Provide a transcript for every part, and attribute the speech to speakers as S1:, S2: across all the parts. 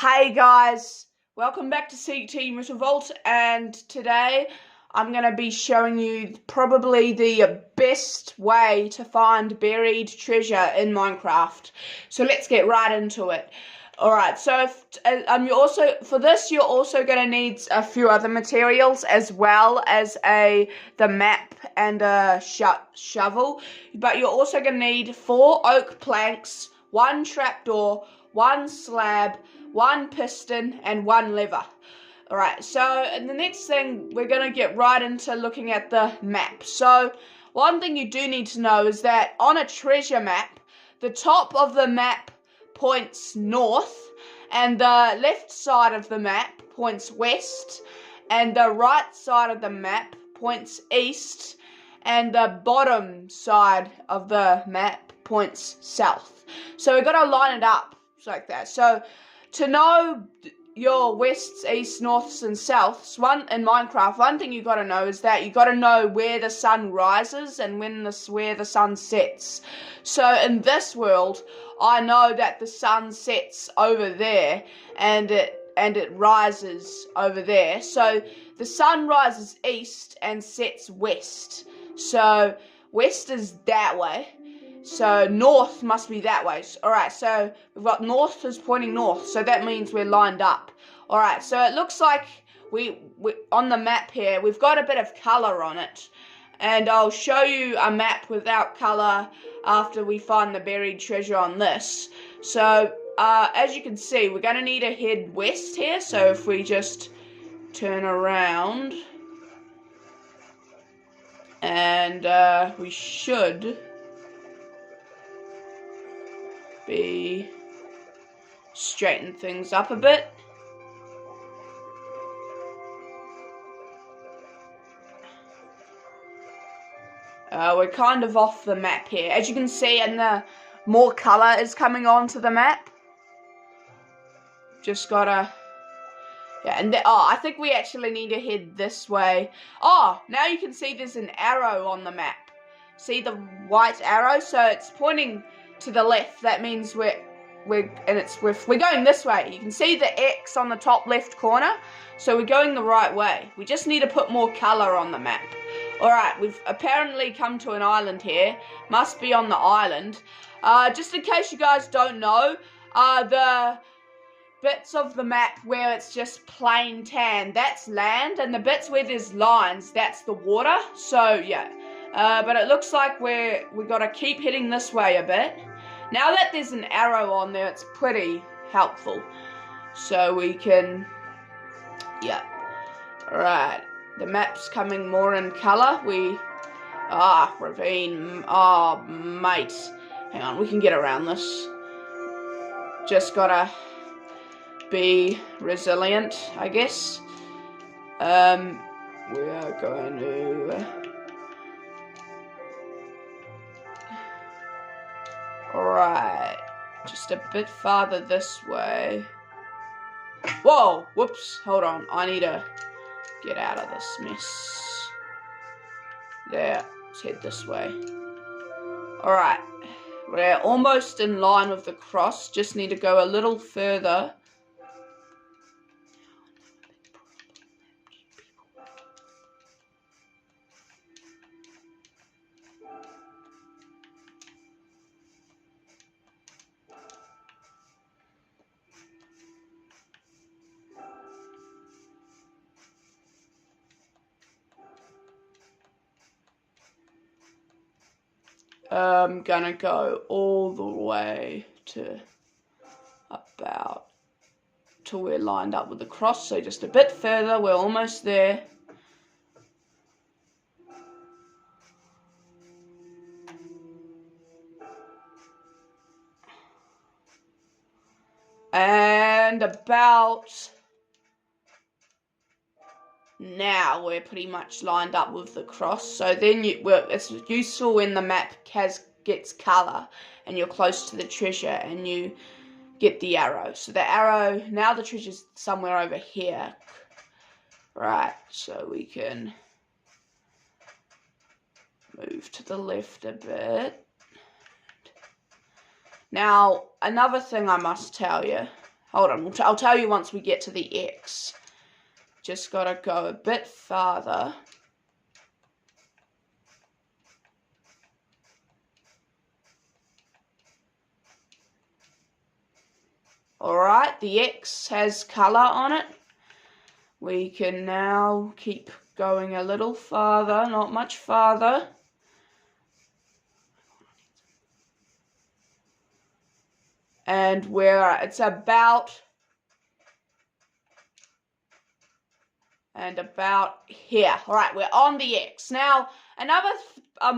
S1: Hey guys, welcome back to CT Vault, and today I'm going to be showing you probably the best way to find buried treasure in Minecraft. So let's get right into it. Alright, so you're also going to need a few other materials as well as the map and a shovel. But you're also going to need 4 oak planks, 1 trapdoor, 1 slab, 1 piston, and 1 lever. Alright, so the next thing, we're going to get right into looking at the map. So one thing you do need to know is that on a treasure map, the top of the map points north, and the left side of the map points west, and the right side of the map points east, and the bottom side of the map points south. So we've got to line it up like that. So to know your wests, east, norths, and souths, in Minecraft, one thing you got to know is that you got to know where the sun rises and where the sun sets. So in this world, I know that the sun sets over there and it rises over there. So the sun rises east and sets west. So west is that way. So north must be that way. Alright, so we've got north is pointing north, so that means we're lined up. Alright, so it looks like we on the map here, we've got a bit of colour on it. And I'll show you a map without colour after we find the buried treasure on this. So, as you can see, we're going to need to head west here. So if we just turn around, and we should straighten things up a bit. We're kind of off the map here, as you can see, and the more color is coming onto the map. Just gotta, yeah, and I think we actually need to head this way. Oh, now you can see there's an arrow on the map. See the white arrow? So it's pointing to the left. That means we're going this way. You can see the X on the top left corner, so we're going the right way. We just need to put more color on the map. Alright, we've apparently come to an island here. Must be on the island. Just in case you guys don't know, the bits of the map where it's just plain tan, that's land, and the bits where there's lines, that's the water. So yeah, but it looks like we gotta keep heading this way a bit. Now that there's an arrow on there, it's pretty helpful. So we can, yeah. Alright, the map's coming more in colour. Ravine, mate. Hang on, we can get around this. Just gotta be resilient, I guess. We are going to... Alright, just a bit farther this way. Whoa, whoops, hold on, I need to get out of this mess. There, let's head this way. Alright, we're almost in line with the cross, just need to go a little further. I'm gonna go all the way to about till we're lined up with the cross, so just a bit further, we're almost there. And about now we're pretty much lined up with the cross. So then it's useful when the map gets colour and you're close to the treasure and you get the arrow. So the arrow, now the treasure's somewhere over here. Right, so we can move to the left a bit. Now, another thing I must tell you Hold on, I'll tell you once we get to the X. Just gotta go a bit farther. Alright, the X has colour on it. We can now keep going a little farther, not much farther. And it's about here. Alright, we're on the X. Now, another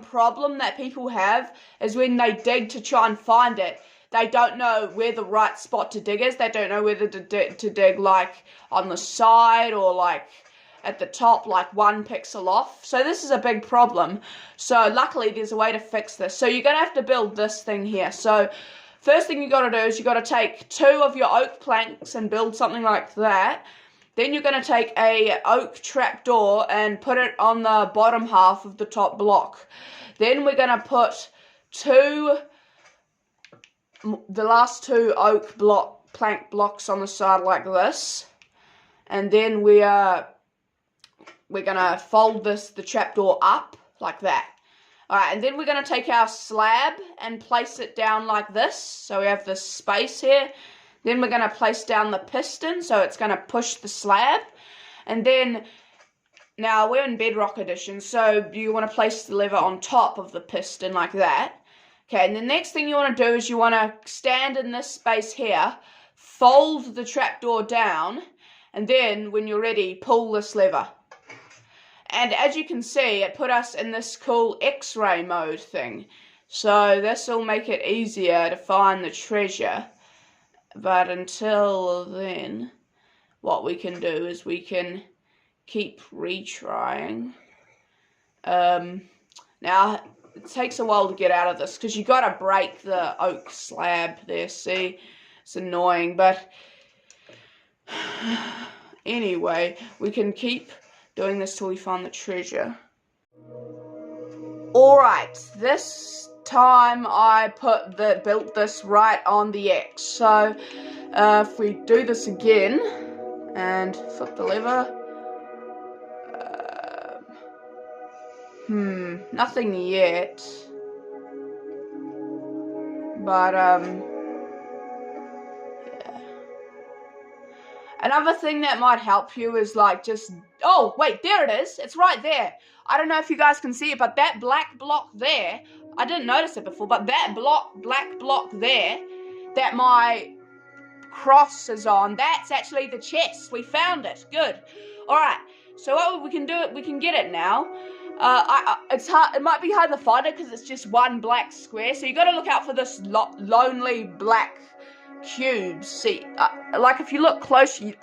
S1: problem that people have is when they dig to try and find it, they don't know where the right spot to dig is. They don't know whether to dig like on the side or like at the top, like 1 pixel off. So this is a big problem. So luckily there's a way to fix this. So you're going to have to build this thing here. So first thing you got to do is you got to take 2 of your oak planks and build something like that. Then you're going to take a oak trapdoor and put it on the bottom half of the top block. Then we're going to put the last 2 oak plank blocks on the side like this. And then we're going to fold the trapdoor up like that. Alright, and then we're going to take our slab and place it down like this. So we have this space here. Then we're going to place down the piston, so it's going to push the slab. And then, now we're in Bedrock Edition, so you want to place the lever on top of the piston like that. Okay, and the next thing you want to do is you want to stand in this space here, fold the trapdoor down, and then, when you're ready, pull this lever. And as you can see, it put us in this cool X-ray mode thing. So this will make it easier to find the treasure. But until then, what we can do is we can keep retrying. Now, it takes a while to get out of this because you got to break the oak slab there, see? It's annoying, but anyway, we can keep doing this till we find the treasure. Alright, this time I built this right on the X. So if we do this again and flip the lever, nothing yet. But yeah. Another thing that might help you is like just, oh wait, there it is. It's right there. I don't know if you guys can see it, but that black block there, I didn't notice it before, but that black block there that my cross is on, that's actually the chest. We found it. Good. Alright, so what we can do, we can get it now. It's hard. It might be hard to find it because it's just one black square, so you got to look out for this lonely black cube. See, like if you look closely,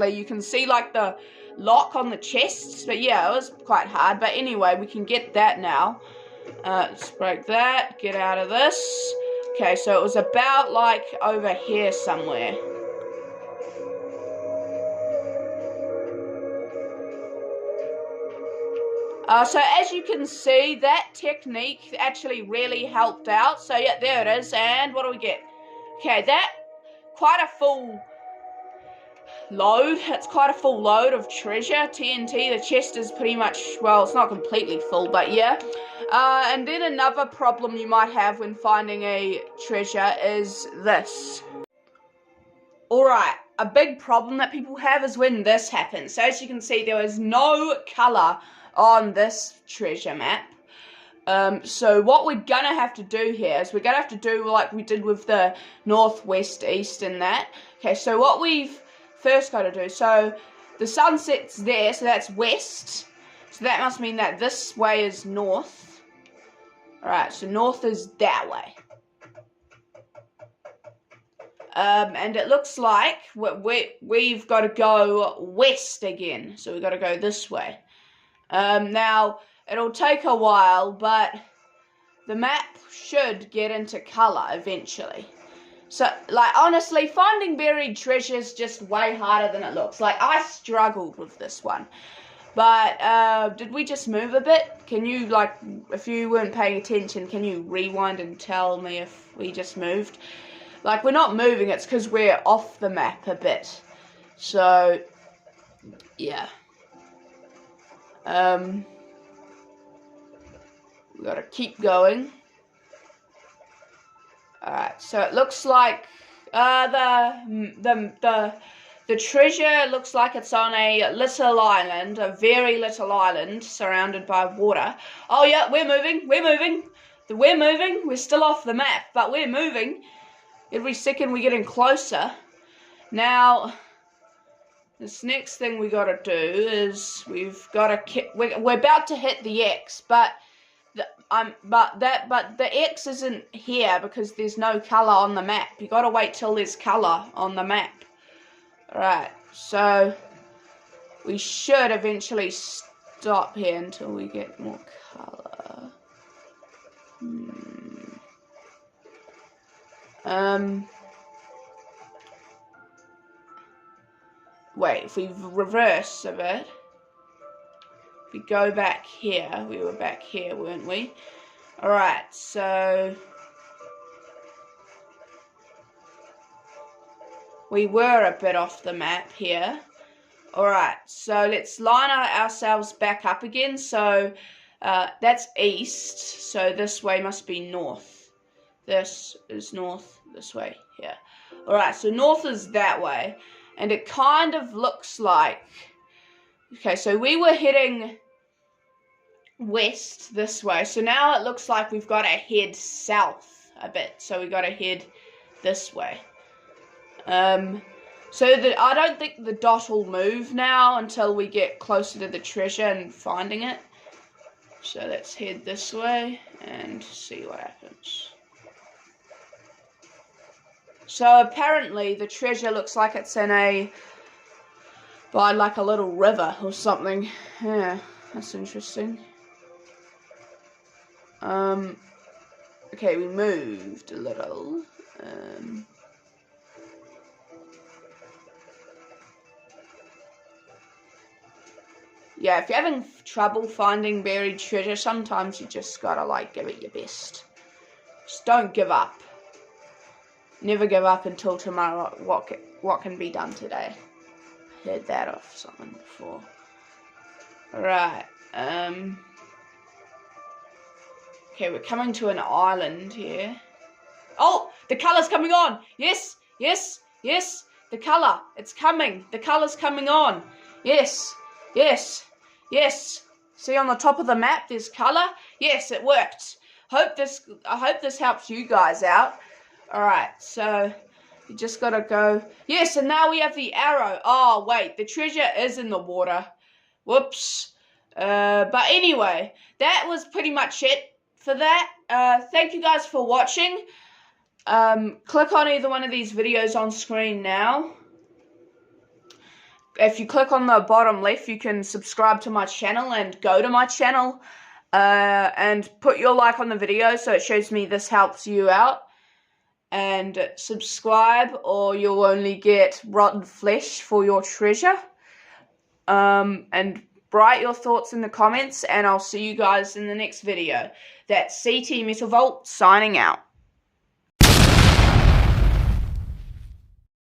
S1: you can see like the lock on the chest, but yeah, it was quite hard. But anyway, we can get that now. Let's break that, get out of this. Okay, so it was about like over here somewhere. So as you can see, that technique actually really helped out. So yeah, there it is. And what do we get? Okay, that quite a full load. It's quite a full load of treasure. TNT, the chest is pretty much, well, it's not completely full, but yeah. And then another problem you might have when finding a treasure is this. Alright, a big problem that people have is when this happens. So as you can see, there is no colour on this treasure map. So what we're gonna have to do here is we're gonna have to do like we did with the northwest, east and that. Okay, so what we've first got to do, so the sun sets there, so that's west. So that must mean that this way is north. Alright, so north is that way. And it looks like we've got to go west again. So we've got to go this way. Now, it'll take a while, but the map should get into colour eventually. So, like, honestly, finding buried treasure is just way harder than it looks. Like, I struggled with this one. But, did we just move a bit? Can you, like, if you weren't paying attention, can you rewind and tell me if we just moved? Like, we're not moving, it's because we're off the map a bit. So, yeah. We gotta keep going. Alright, so it looks like the treasure looks like it's on a little island, a very little island surrounded by water. Oh yeah, we're moving. We're still off the map, but we're moving. Every second we're getting closer. Now, this next thing we gotta do is we're about to hit the X, but the X isn't here because there's no color on the map. You gotta wait till there's color on the map. Alright, so we should eventually stop here until we get more color. Wait, if we reverse a bit, if we go back here, we were back here, weren't we? Alright, so we were a bit off the map here. Alright, so let's line ourselves back up again. So that's east, so this way must be north. This is north, this way here. Alright, so north is that way. And it kind of looks like... Okay, so we were heading west this way. So now it looks like we've got to head south a bit. So we got to head this way. So I don't think the dot will move now until we get closer to the treasure and finding it. So let's head this way and see what happens. So apparently the treasure looks like it's in by like a little river or something. Yeah, that's interesting. Okay, we moved a little. Yeah, if you're having trouble finding buried treasure, sometimes you just gotta, like, give it your best. Just don't give up. Never give up until tomorrow. What can be done today? Heard that off someone before. Alright, okay, we're coming to an island here. Oh, the colour's coming on! Yes, yes, yes! The colour, it's coming! The colour's coming on! Yes, yes, yes! See on the top of the map, there's colour? Yes, it worked! I hope this helps you guys out. Alright, so you just gotta go. Yes, and now we have the arrow. Oh, wait, the treasure is in the water. Whoops. But anyway, that was pretty much it for that. Thank you guys for watching. Click on either one of these videos on screen now. If you click on the bottom left, you can subscribe to my channel and go to my channel. And put your like on the video so it shows me this helps you out. And subscribe or you'll only get rotten flesh for your treasure. And write your thoughts in the comments and I'll see you guys in the next video. That's CT Metal Vault signing out.